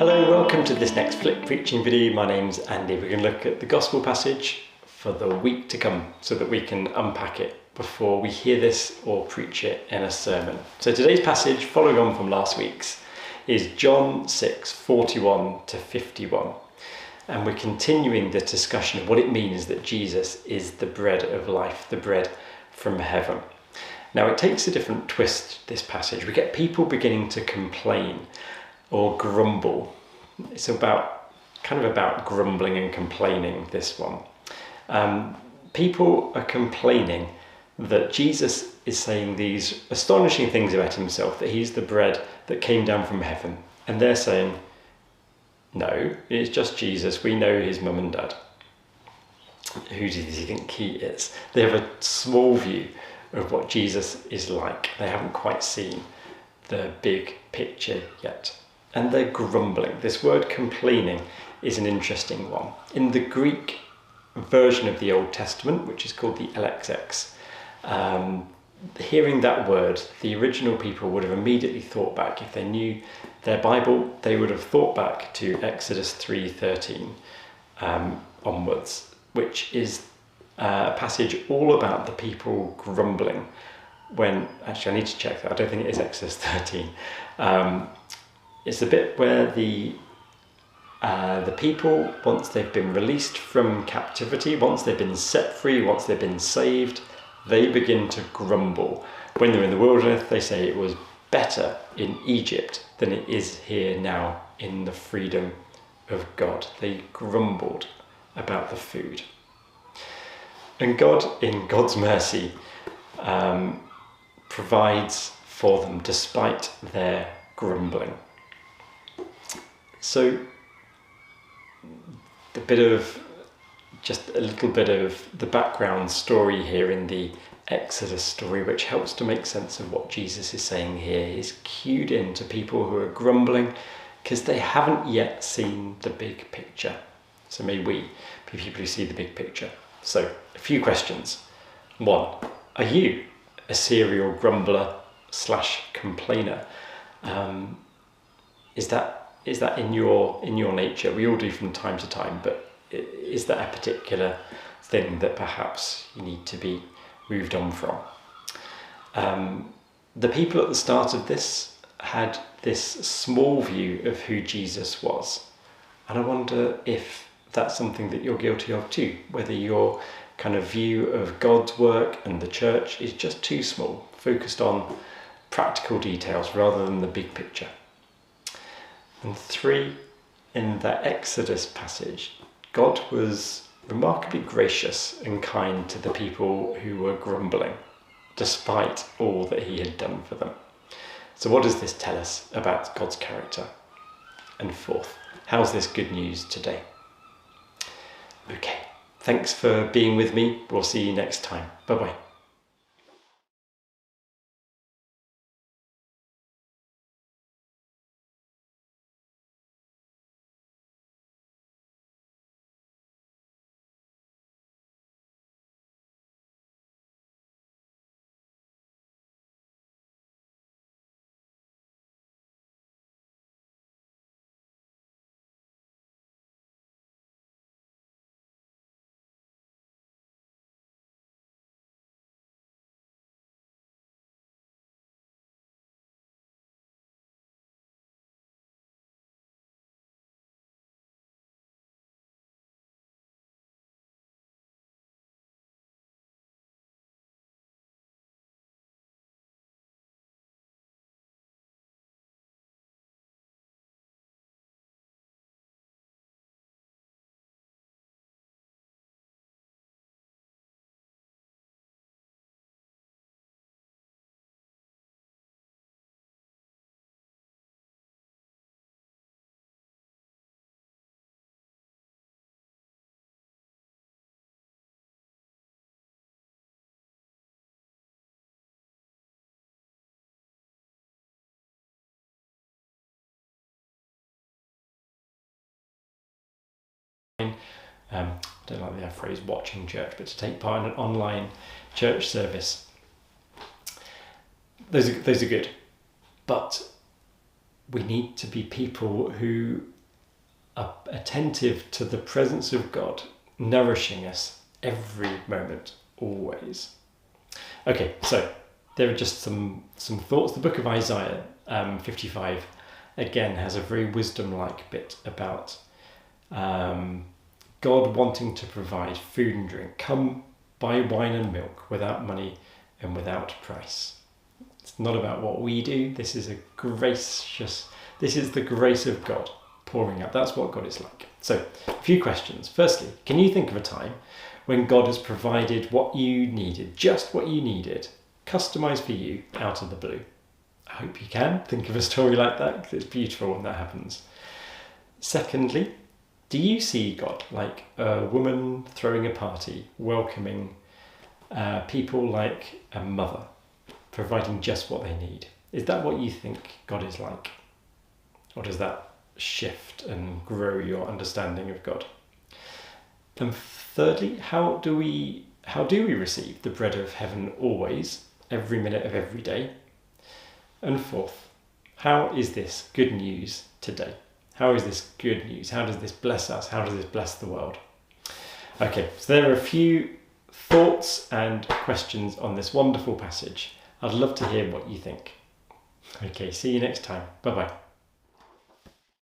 Hello, welcome to this next Flip Preaching video. My name's Andy. We're going to look at the Gospel passage for the week to come so that we can unpack it before we hear this or preach it in a sermon. So today's passage, following on from last week's, is John 6:41 to 51. And we're continuing the discussion of what it means that Jesus is the bread of life, the bread from heaven. Now it takes a different twist, this passage. We get people beginning to complain or grumble. It's about grumbling and complaining, this one. People are complaining that Jesus is saying these astonishing things about himself, that he's the bread that came down from heaven. And they're saying, no, it's just Jesus. We know his mum and dad. Who does he think he is? They have a small view of what Jesus is like. They haven't quite seen the big picture yet. And they're grumbling. This word complaining is an interesting one. In the Greek version of the Old Testament, which is called the LXX, hearing that word, the original people would have immediately thought back. If they knew their Bible, they would have thought back to Exodus 3:13 onwards, which is a passage all about the people grumbling. Actually, I need to check that. I don't think it is Exodus 13. It's the bit where the people, once they've been released from captivity, once they've been set free, once they've been saved, they begin to grumble. When they're in the wilderness, they say it was better in Egypt than it is here now in the freedom of God. They grumbled about the food. And God, in God's mercy, provides for them despite their grumbling. So, just a little bit of the background story here in the Exodus story, which helps to make sense of what Jesus is saying here, is cued into people who are grumbling because they haven't yet seen the big picture. So may we be people who see the big picture. So, a few questions. 1, are you a serial grumbler / complainer? Is that in your nature? We all do from time to time, but is that a particular thing that perhaps you need to be moved on from? The people at the start of this had this small view of who Jesus was. And I wonder if that's something that you're guilty of too, whether your kind of view of God's work and the church is just too small, focused on practical details rather than the big picture. And 3, in that Exodus passage, God was remarkably gracious and kind to the people who were grumbling, despite all that he had done for them. So what does this tell us about God's character? And 4th, how's this good news today? Okay, thanks for being with me. We'll see you next time. Bye-bye. I don't like the phrase watching church, but to take part in an online church service. Those are good. But we need to be people who are attentive to the presence of God, nourishing us every moment, always. Okay, so there are just some thoughts. The book of Isaiah 55 again has a very wisdom-like bit about God wanting to provide food and drink. Come buy wine and milk without money and without price. It's not about what we do. This is the grace of God pouring out. That's what God is like. So, a few questions. Firstly, can you think of a time when God has provided what you needed, just what you needed, customized for you out of the blue? I hope you can think of a story like that, because it's beautiful when that happens. Secondly, do you see God like a woman throwing a party, welcoming people like a mother, providing just what they need? Is that what you think God is like? Or does that shift and grow your understanding of God? And thirdly, how do we receive the bread of heaven always, every minute of every day? And fourth, how is this good news today? How is this good news? How does this bless us? How does this bless the world? Okay, so there are a few thoughts and questions on this wonderful passage. I'd love to hear what you think. Okay, see you next time. Bye-bye.